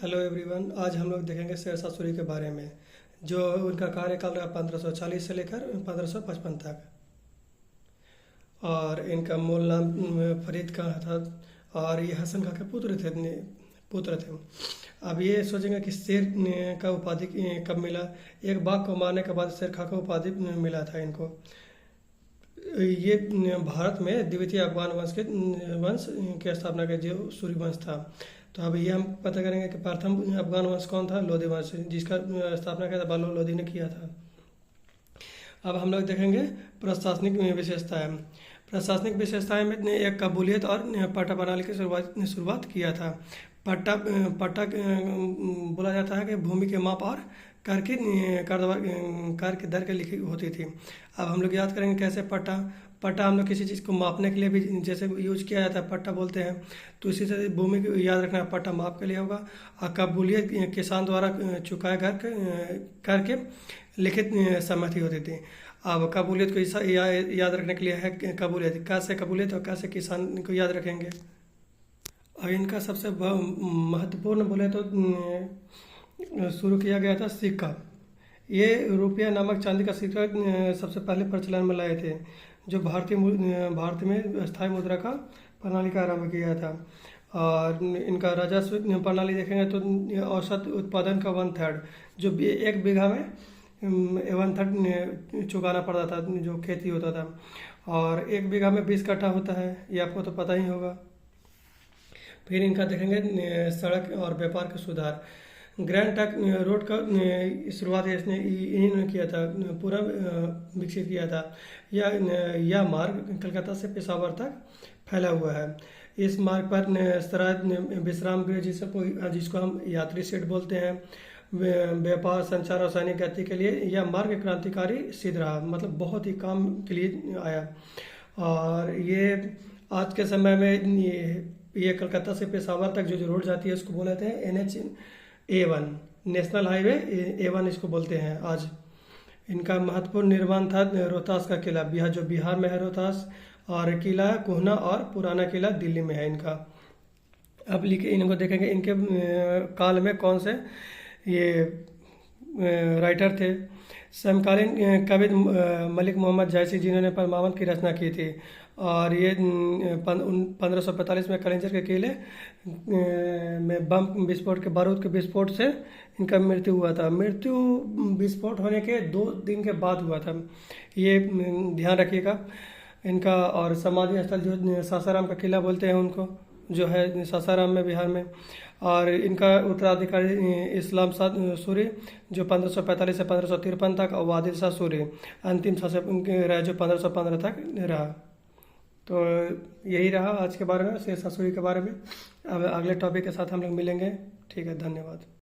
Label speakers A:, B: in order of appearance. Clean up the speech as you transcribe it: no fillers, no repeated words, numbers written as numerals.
A: Hello everyone. आज हम लोग देखेंगे शेरशाह सूरी के बारे में, जो उनका कार्यकाल रहा 1540 से लेकर 1555 तक। और इनका मूल नाम फरीद खां था और ये हसन खां के पुत्र थे। अब ये सोचेंगे कि शेर का उपाधि कब मिला। एक बाघ को मारने के बाद शेर खां का उपाधि मिला था इनको। ये भारत में द्वितीय अफगान वंश की स्थापना के जो सूर्य वंश था। तो अब ये हम पता करेंगे कि प्रथम अफगान वंश कौन था। लोधी वंश, जिसका स्थापना किया था बालो लोधी ने किया था। अब हम लोग देखेंगे प्रशासनिक विशेषताएं। प्रशासनिक विशेषताएं में एक कबूलियत और पट्टा प्रणाली की शुरुआत किया था। पट्टा पट्टा बोला जाता है कि भूमि के माप और कर की दर के लिखी होती थी। अब हम लोग याद करेंगे कैसे पट्टा हम लोग किसी चीज़ को मापने के लिए भी जैसे यूज किया जाता है, पट्टा बोलते हैं। तो इसी से भूमि को याद रखना, पट्टा माप के लिए होगा। और कबूलियत किसान द्वारा चुकाए करके लिखित सहमति होती थी। अब कबूलियत को याद रखने के लिए है कबूलियत, कैसे कबूलियत और कैसे किसान को याद रखेंगे। और इनका सबसे महत्वपूर्ण बोले तो शुरू किया गया था सिक्का। ये रुपया नामक चांदी का सिक्का सबसे पहले प्रचलन में लाए थे, जो भारत में स्थायी मुद्रा का प्रणाली का आरंभ किया था। और इनका राजस्व प्रणाली देखेंगे तो औसत उत्पादन का 1/3, जो 1 बीघा में 1/3 चुकाना पड़ता था, जो खेती होता था। और 1 बीघा में 20 कट्ठा होता है, ये आपको तो पता ही होगा। फिर इनका देखेंगे सड़क और व्यापार का सुधार। ग्रैंड ट्रंक रोड का शुरुआत इसने इन्हीं किया था, पूरा विकसित किया था। यह मार्ग कलकत्ता से पेशावर तक फैला हुआ है। इस मार्ग पर सराय विश्राम गृह जिसको हम यात्री शेड बोलते हैं, व्यापार, संचार और सैनिक गति के लिए यह मार्ग क्रांतिकारी सिद्ध रहा, मतलब बहुत ही काम के लिए आया। और ये आज के समय में ये कलकत्ता से पेशावर तक जो रोड जाती है उसको बोलते हैं NH-A1, नेशनल हाईवे A1 इसको बोलते हैं आज। इनका महत्वपूर्ण निर्माण था रोहतास का किला, जो बिहार में है रोहतास। और किला कोहना और पुराना किला दिल्ली में है इनका। अब इनको देखेंगे इनके काल में कौन से ये राइटर थे। समकालीन कवि मलिक मोहम्मद जायसी, जिन्होंने परमावंत की रचना की थी। और ये 1545 में कलिंजर के किले में बम विस्फोट के बारूद के विस्फोट से इनका मृत्यु हुआ था। मृत्यु विस्फोट होने के 2 दिन के बाद हुआ था, ये ध्यान रखिएगा इनका। और समाधि स्थल जो सासाराम का किला बोलते हैं उनको, जो है सासाराम में बिहार में। और इनका उत्तराधिकारी इस्लाम शाह सूरी, जो 1545 से 1553 तक, और वादिल शाह सूरी अंतिम शासक रहे, जो 1515 तक रहा। तो यही रहा आज के बारे में शेरशाह सूरी के बारे में। अब अगले टॉपिक के साथ हम लोग मिलेंगे। ठीक है, धन्यवाद।